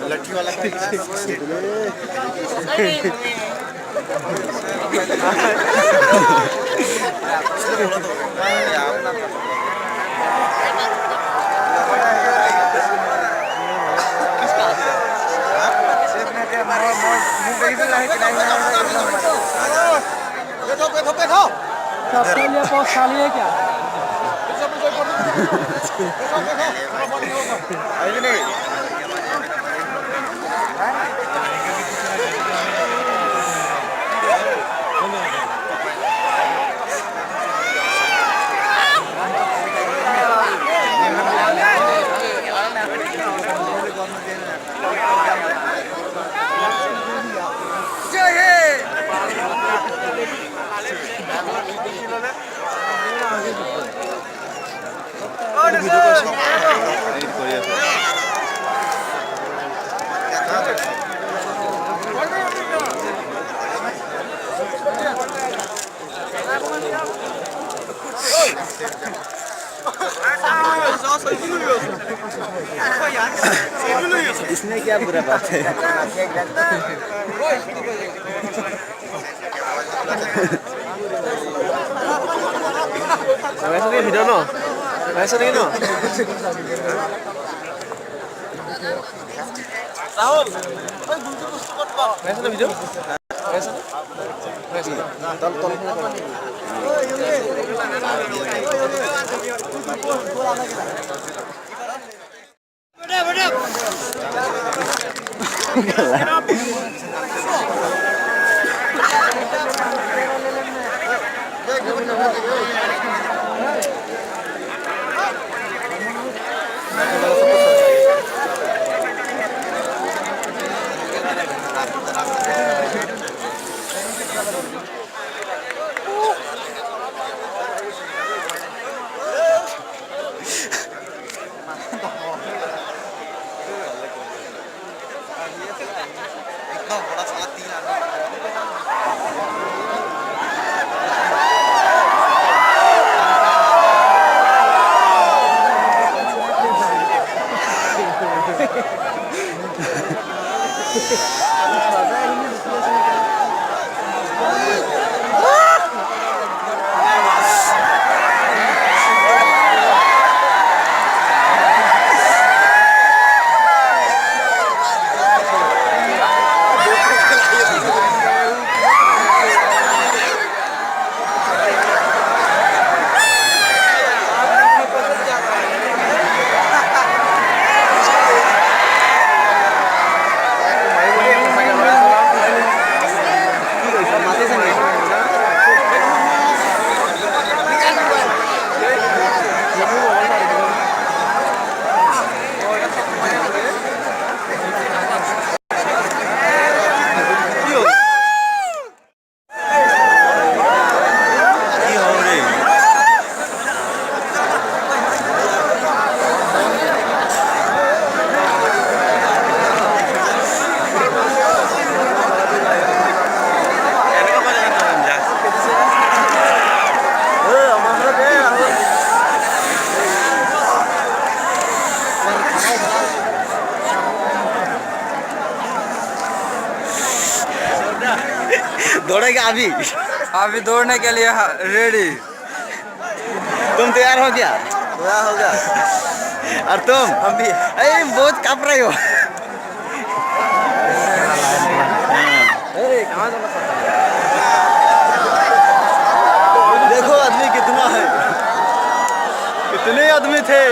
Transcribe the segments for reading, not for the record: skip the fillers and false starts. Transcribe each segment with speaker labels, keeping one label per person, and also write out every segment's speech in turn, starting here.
Speaker 1: लट्ठी वाला क्या इसमें क्या बुरा बात है वैसा नहीं वीडियो ना वैसा नहीं ना राहुल वैसा ना वीडियो वैसा वैसा तल तल दौड़ेगा अभी दौड़ने के लिए रेडी तुम तैयार हो गया तैयार हो गया और तुम हम भी अरे बहुत कांप रहे हो देखो आदमी कितना है कितने आदमी थे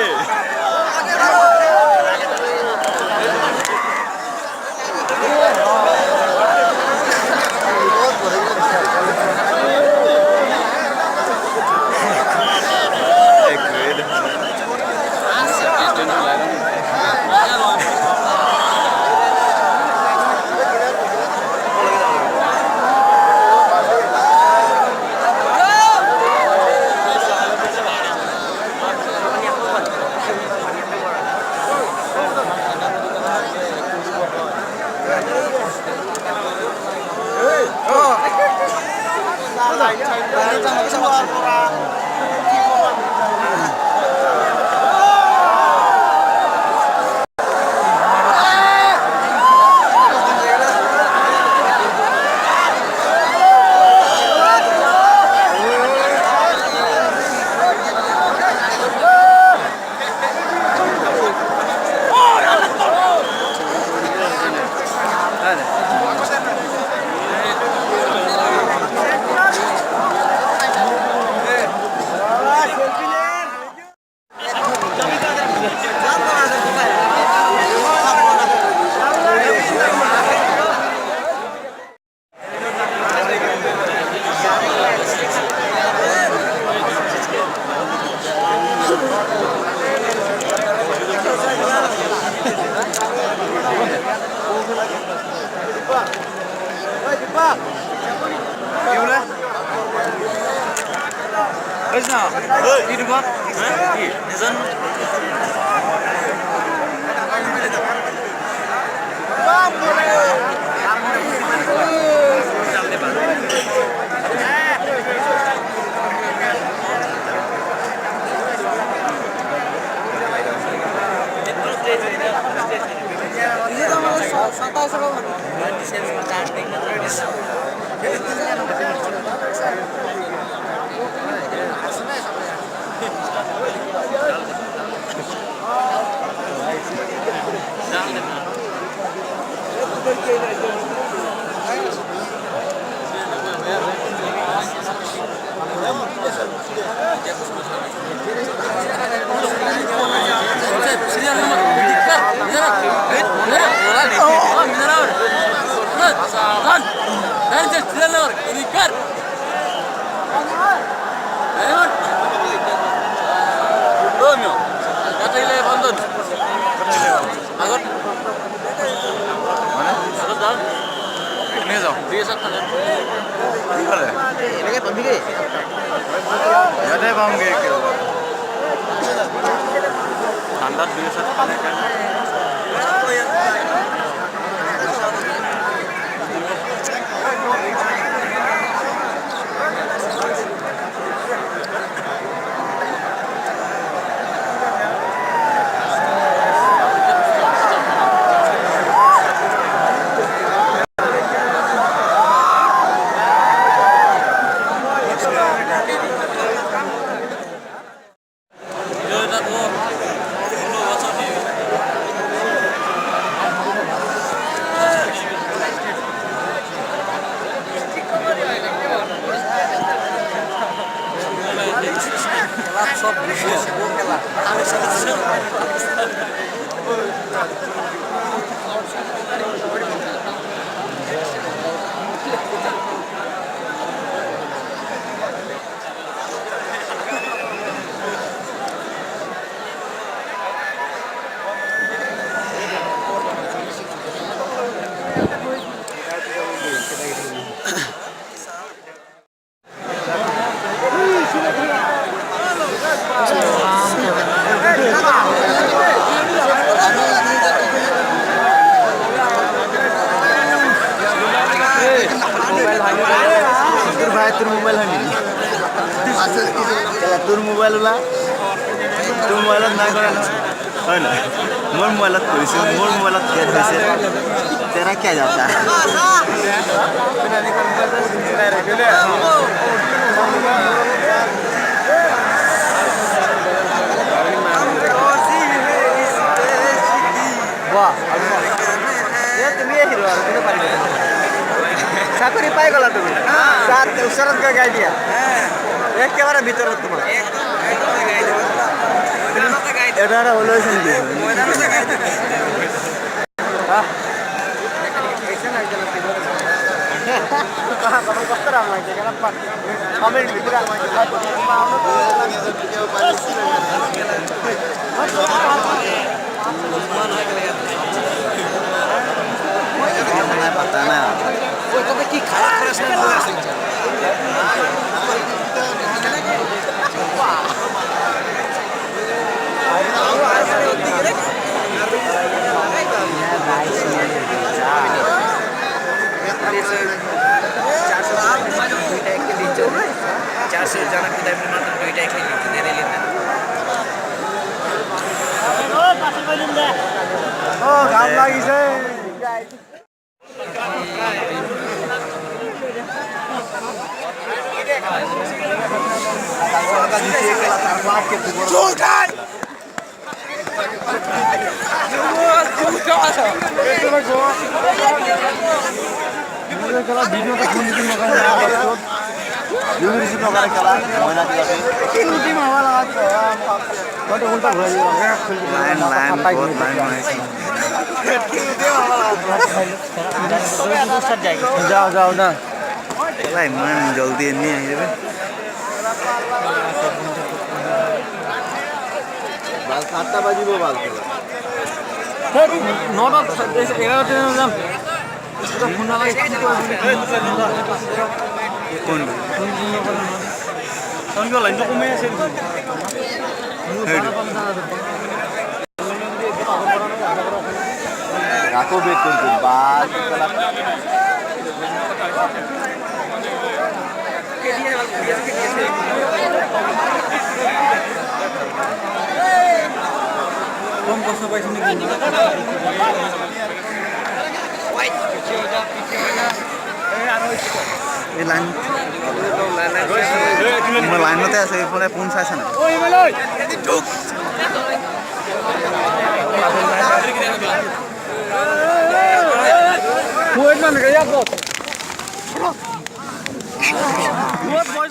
Speaker 1: তোর মোবাইল হয়নি তোর মোবাইল ওলা তোর মোবাইলত নাই কৰা ন হয় না মোৰ মোবাইলত কৰিছোঁ মোৰ মোবাইলত কেট হৈছে তেৰা क्या जाता वाह ये তুমি হিরো আর তুমি পারিবে চাকরি পাই গলা তুমি সাত উসরত কা গাই দিয়া একেবারে ভিতরত তোমার এটা হলো শুনবি ময়দানতে গাই দিবি হ্যাঁ ऐसे না গেল कहां कहां कष्ट राम লাগে গেল কমেন্ট ভিতরে पता ना वो तो की खराब प्रश्न बोला चार सौ जना के
Speaker 2: ঘাম লাগিছে যাও যাও না
Speaker 1: ইমান জলদি এনে আহি যাবে বাল 7টা বাজিব বাল
Speaker 2: নটা 11টা যাম ফোন নালাগে
Speaker 1: কোন
Speaker 2: কোন লাইনটা কমে আছে
Speaker 1: রাখো বেট কিন্তু বাল
Speaker 2: কম কষ্ট পাইছি নাকি
Speaker 1: এই লাইন লাইনতে আছে এইফালে কোন চাইছে না
Speaker 2: Kuat mana kayak apa? Kuat boy